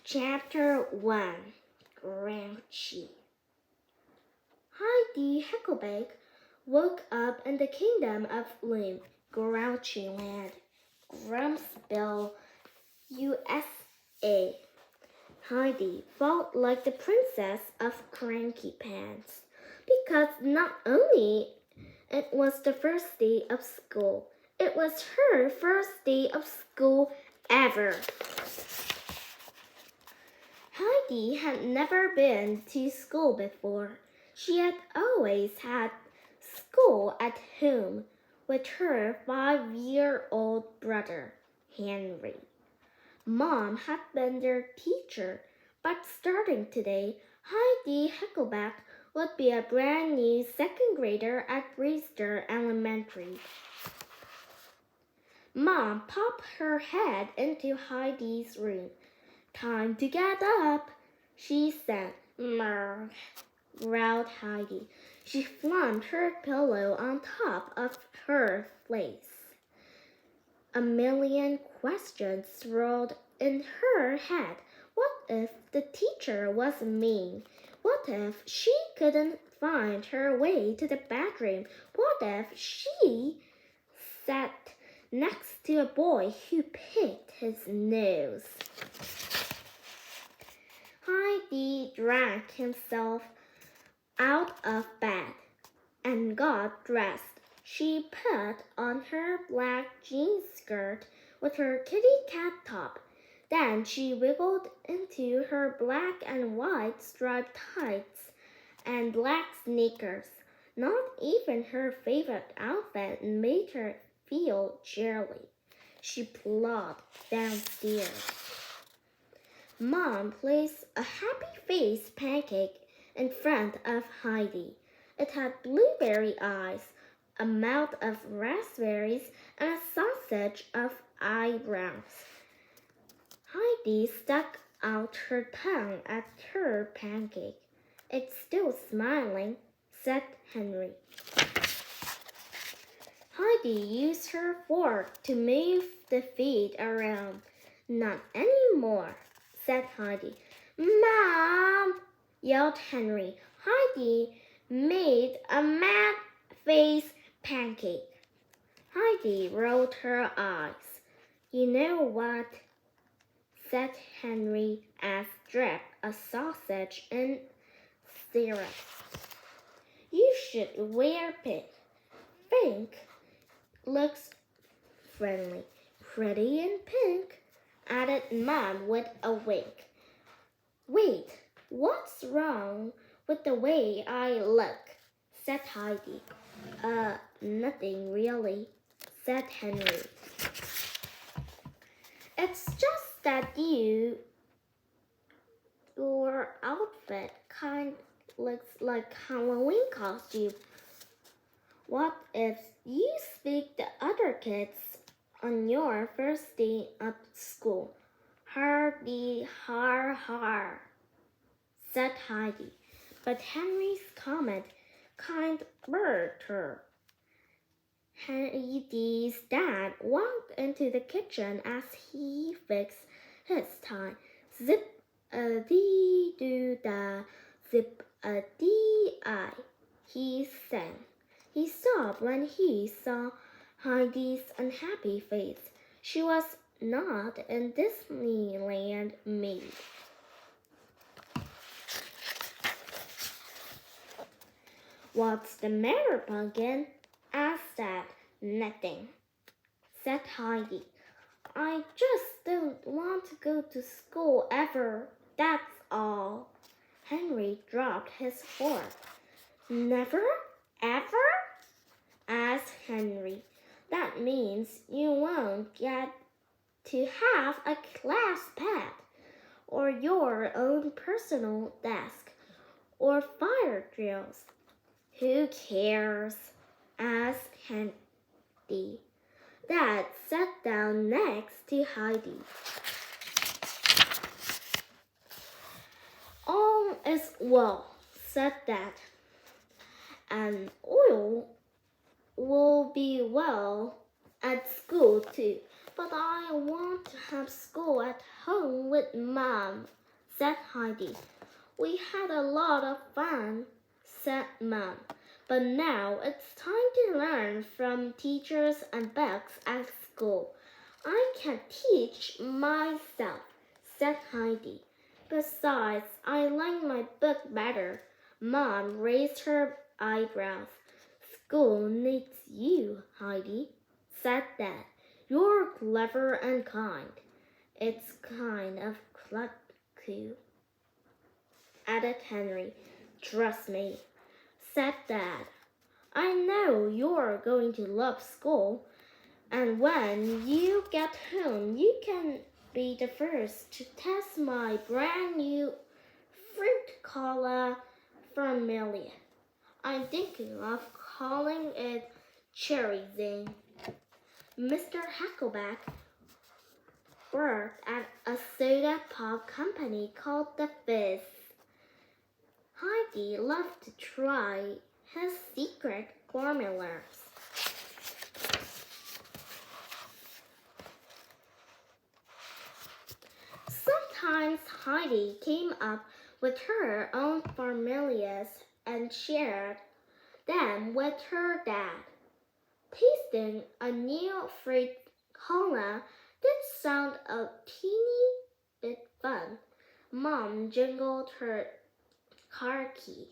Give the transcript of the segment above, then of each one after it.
Chapter 1 Grouchy Heidi Heckelbeck woke up in the kingdom of Loom, Grouchy Land, Grumsville, USA. Heidi felt like the princess of Cranky Pants because not only it was the first day of school, it was her first day of school ever. Heidi had never been to school before. She had always had school at home with her 5-year-old brother, Henry. Mom had been their teacher, but starting today, Heidi Heckelbeck would be a brand new second grader at Brewster Elementary. Mom popped her head into Heidi's room. "Time to get up," she said. "Murr," growled Heidi. She flung her pillow on top of her face. A million questions swirled in her head. What if the teacher was mean? What if she couldn't find her way to the bedroom? What if she sat next to a boy who picked his nose? Heidi dragged himself out of bed and got dressed. She put on her black jean skirt with her kitty cat top. Then she wiggled into her black and white striped tights and black sneakers. Not even her favorite outfit made her feel jolly. She plodded downstairs. Mom placed a happy face pancake in front of Heidi. It had blueberry eyes, a mouth of raspberries, and a sausage of eyebrows. Heidi stuck out her tongue at her pancake. "It's still smiling," said Henry. Heidi used her fork to move the feet around. "Not anymore," said Heidi. "Mom!" yelled Henry. Heidi made a mad face pancake. Heidi rolled her eyes. "You know what?" said Henry as dripped a sausage in syrup. "You should wear pink. Pink looks friendly. Pretty in pink," added Mom with a wink. "Wait, what's wrong with the way I look?" said Heidi. Nothing really," said Henry. "It's just that your outfit kind looks like Halloween costume. What if you speak the other kids on your first day of school?" "Hardy har har," said Heidi, but Henry's comment kind burnt her. Heidi's dad walked into the kitchen as he fixed his tie. "Zip-a-dee-doo-da, zip-a-dee-I," he sang. He sobbed when he saw Heidi's unhappy face. She was not in Disneyland mood. "What's the matter, Pumpkin?" asked Dad. "Nothing," said Heidi. "I just don't want to go to school ever, that's all." Henry dropped his fork. "Never? Ever?" asked Henry. "That means you won't get to have a class pet, or your own personal desk, or fire drills." "Who cares?" asked Henry. Dad sat down next to Heidi. "All is well," said Dad. "And all will be well at school too. But I want to have school at home with Mom, said Heidi. We had a lot of fun, said Mom. But now it's time to learn from teachers and books at school. I can teach myself, said Heidi. Besides, I like my book better. Mom raised her eyebrows. School needs you, Heidi, said Dad. You're clever and kind. It's kind of clucky, added Henry. Trust me, said Dad. I know you're going to love school, and when you get home, you can be the first to test my brand new fruit cola formula. I'm thinking of calling it Cherry Zing. Mr. Heckelbeck worked at a soda pop company called The Fizz. Heidi loved to try his secret formulas. Sometimes Heidi came up with her own formulas and shared them with her dad. Tasting a new fruit cola did sound a teeny bit fun. Mom jingled her car keys.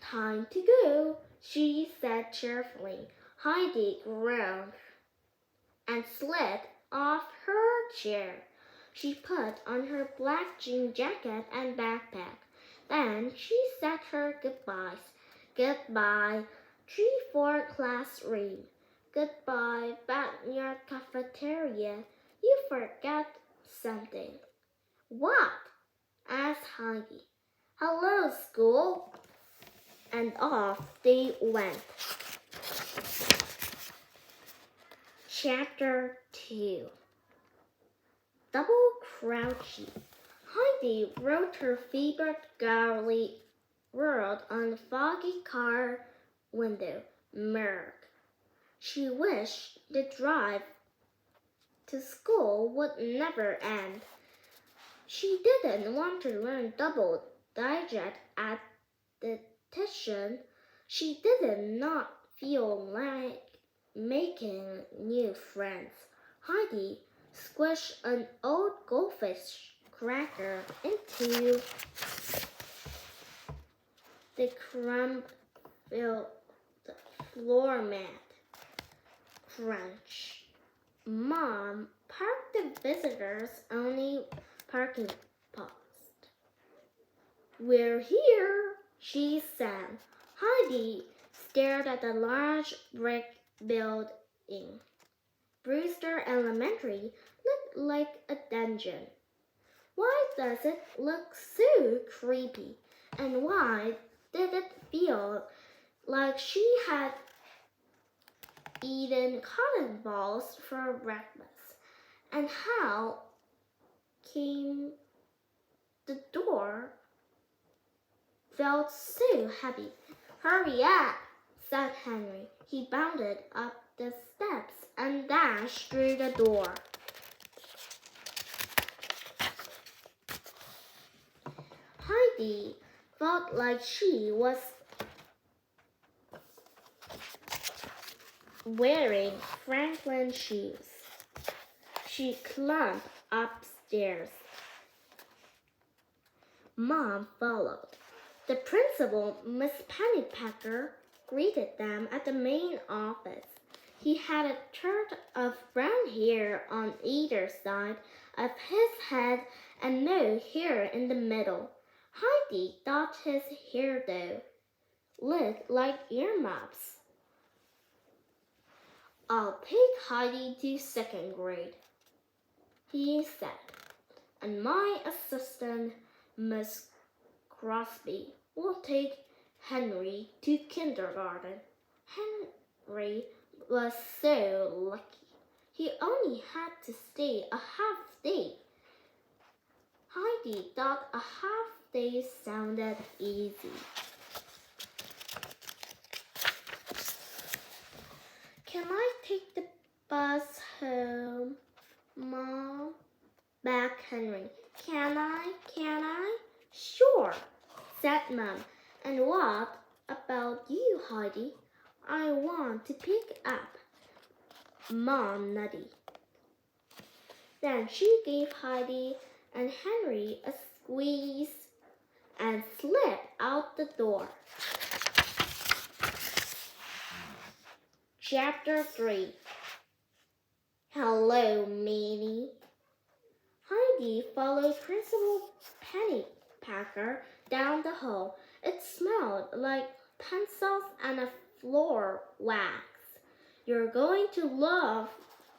Time to go, she said cheerfully. Heidi groaned and slid off her chair. She put on her black jean jacket and backpack. Then she said her goodbyes. Goodbye, 3-4 classroom. Goodbye, backyard cafeteria. You forgot something. What? Asked Heidi. Hello, school. And off they went. Chapter 2. Double Crouchy. Heidi wrote her favorite girly word on the foggy car window, Merg. She wished the drive to school would never end. She didn't want to learn double digit at the diction. She did not feel like making new friends. Heidi squished an old goldfish cracker into the crumb-filled floor mat. Crunch. Mom parked the visitors' only parking post. We're here, she said. Heidi stared at the large brick building. Brewster Elementary looked like a dungeon. Why does it look so creepy? And why did it feel like she had eaten cotton balls for breakfast? And how came the door felt so heavy? Hurry up, said Henry. He bounded up the steps and dashed through the door. Heidi felt like she was wearing Franklin shoes. She climbed upstairs. Mom followed. The principal, Miss Pennypacker, greeted them at the main office. He had a tuft of brown hair on either side of his head and no hair in the middle. Heidi thought his hair, though, looked like earmuffs. I'll take Heidi to second grade, he said, and my assistant, Miss Crosby, will take Henry to kindergarten. Henry was so lucky. He only had to stay a half day. Heidi thought a half day sounded easy. Can I take the bus home? Mom, begged Henry. Can I? Can I? Sure, said Mom. And what about you, Heidi? I want to pick up. Mom nodded. Then she gave Heidi and Henry a squeeze and slipped out the door. Chapter 3. Hello, Minnie. Heidi followed Principal Pennypacker down the hall. It smelled like pencils and a floor wax. You're going to love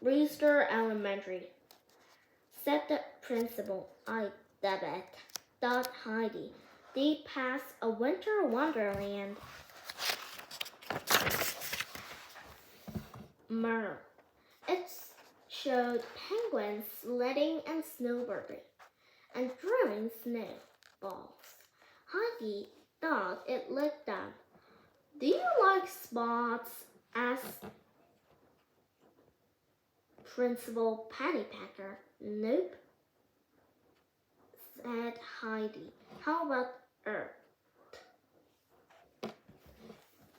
Brewster Elementary, said the principal. I bet, thought Heidi. They passed a winter wonderland. It showed penguins sledding and snowboarding and throwing snowballs. Heidi thought it looked dumb. Do you like spots? Asked Principal Pennypacker. Nope, said Heidi. How about Earth?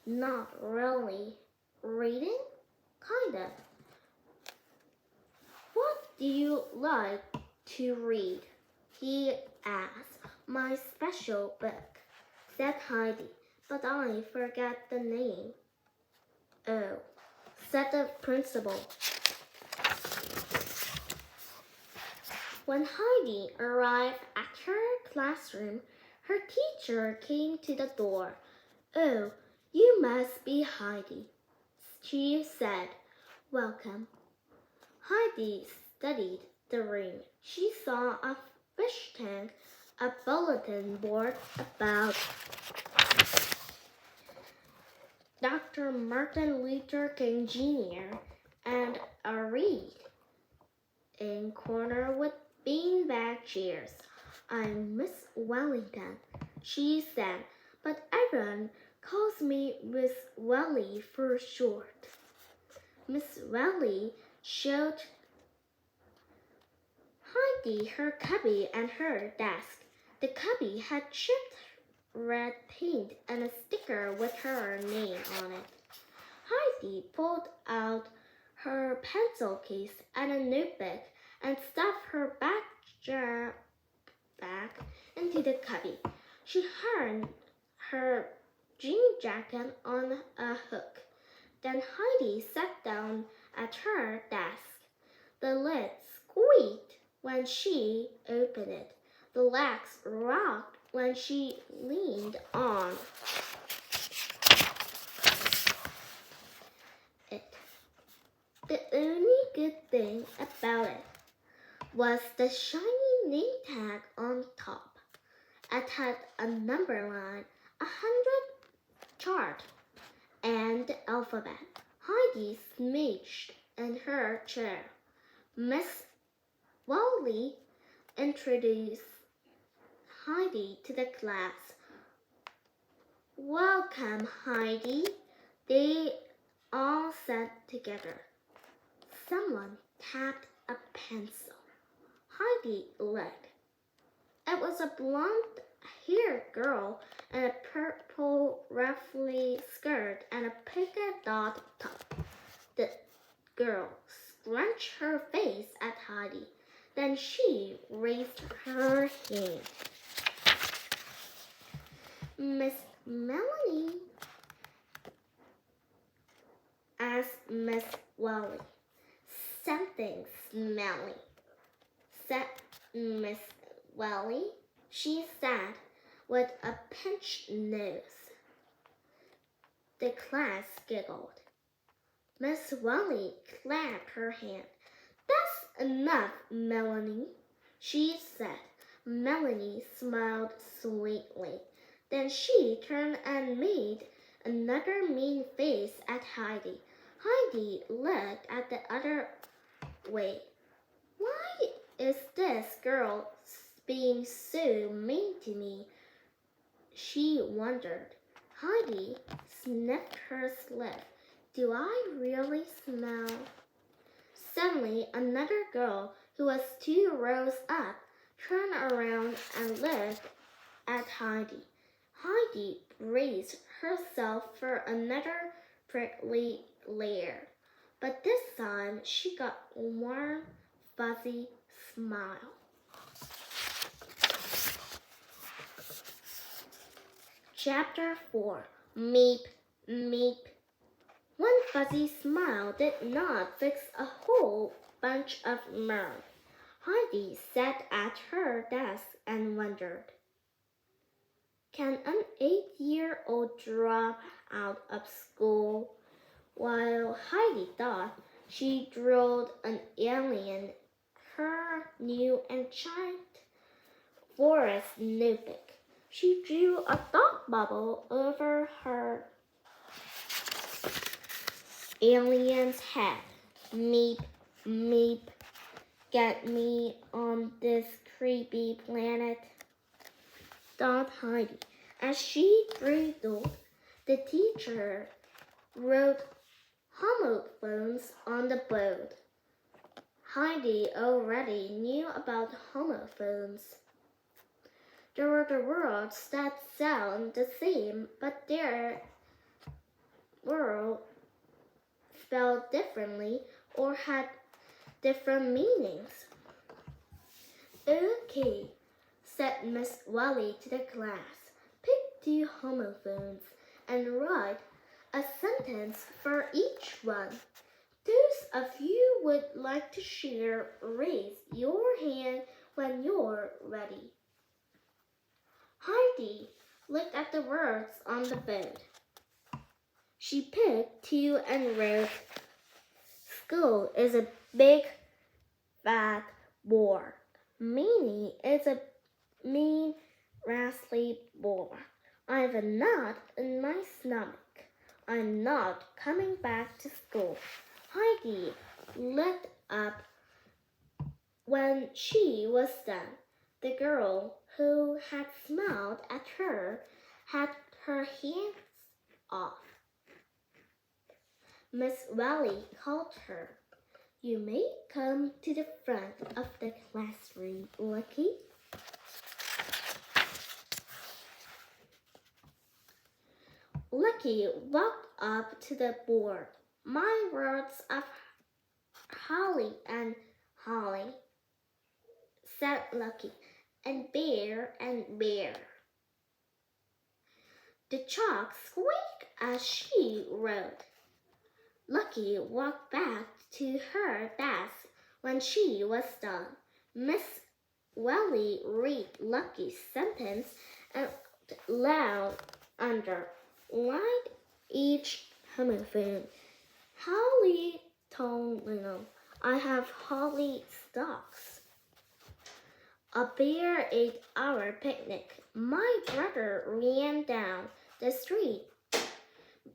Not really. Reading? Kinda. What do you like to read? He asked. My special book, said Heidi, but I forgot the name. Oh, said the principal. When Heidi arrived at her classroom, her teacher came to the door. Oh, you must be Heidi, she said. Welcome. Heidi studied the room. She saw a fish tank, a bulletin board about Dr. Martin Luther King Jr., and a reading corner with beanbag chairs. I'm Miss Wellington, she said, but everyone calls me Miss Welly for short. Miss Welly showed Heidi her cubby and her desk. The cubby had chipped red paint and a sticker with her name on it. Heidi pulled out her pencil case and a notebook and stuffed her backstrap back into the cubby. She hung her jean jacket on a hook. Then Heidi sat down at her desk. The lid squeaked when she opened it. The legs rocked when she leaned on it. The only good thing about it was the shiny name tag on top. It had a number line, 100 chart, and the alphabet. Heidi smidged in her chair. Miss Wally introduced Heidi to the class. Welcome, Heidi, they all said together. Someone tapped a pencil. Heidi looked. It was a blonde-haired girl in a purple ruffly skirt and a polka dot top. The girl scrunched her face at Heidi. Then she raised her hand. Miss Melanie, asked Miss Wally. Something smelly, said Miss Wally. She said with a pinched nose. The class giggled. Miss Wally clapped her hand. That's enough, Melanie, she said. Melanie smiled sweetly. Then she turned and made another mean face at Heidi. Heidi looked at the other way. Why is this girl being so mean to me? She wondered. Heidi sniffed her slip. Do I really smell Suddenly, another girl, who was 2 rows up, turned around and looked at Heidi. Heidi braced herself for another prickly lair, but this time she got a warm, fuzzy smile. Chapter 4. Meep, meep. One fuzzy smile did not fix a whole bunch of mirth. Heidi sat at her desk and wondered, can an 8-year-old drop out of school? While Heidi thought she drilled an alien, her new enchanted forest notebook, she drew a thought bubble over her alien's head. Meep, meep, get me on this creepy planet, thought Heidi. As she doodled, the teacher wrote homophones on the board. Heidi already knew about homophones. There were the words that sound the same, but their word spelled differently or had different meanings. Okay, said Miss Wally to the class. Pick 2 homophones and write a sentence for each one. Those of you who would like to share, raise your hand when you're ready. Heidi looked at the words on the board. She picked 2 and wrote, school is a big, fat bore. Meanie is a mean, rascally bore. I have a knot in my stomach. I'm not coming back to school. Heidi looked up when she was done. The girl who had smiled at her had her hands off. Miss Wally called her. You may come to the front of the classroom, Lucky. Lucky walked up to the board. My words of holly and holly, said Lucky, and bear and bear. The chalk squeaked as she wrote. Lucky walked back to her desk when she was done. Miss Wally read Lucky's sentence out loud underlined each homophone. Holly told Lino, I have holly stalks. A bear ate our picnic. My brother ran down the street.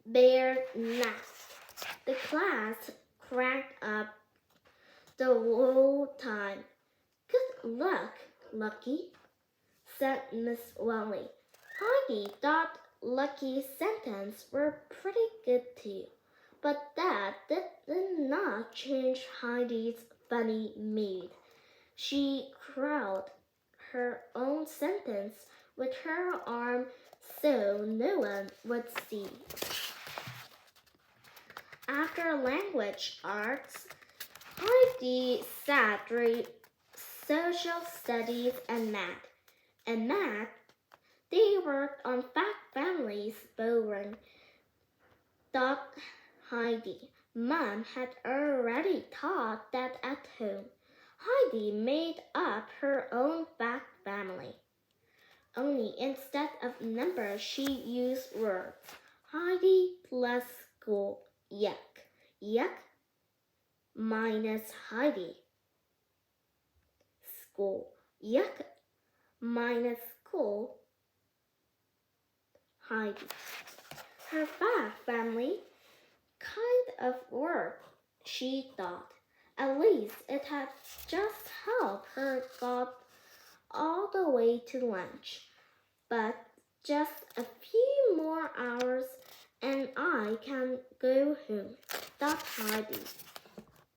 Bear napped. The class cracked up the whole time. Good luck, Lucky, said Miss Wally. Heidi thought Lucky's sentences were pretty good too, but that did not change Heidi's funny mood. She crowded her own sentence with her arm so no one would see. After language arts, Heidi sat through social studies and math. In math, they worked on fact families boring, thought Heidi. Mom had already taught that at home. Heidi made up her own fact family. Only instead of numbers, she used words. Heidi plus school. Yuck. Yuck minus Heidi. School. Yuck minus school. Heidi. Her fact family kind of worked, she thought. At least it had just helped her got all the way to lunch. But just a few more hours and I can go home, thought Heidi.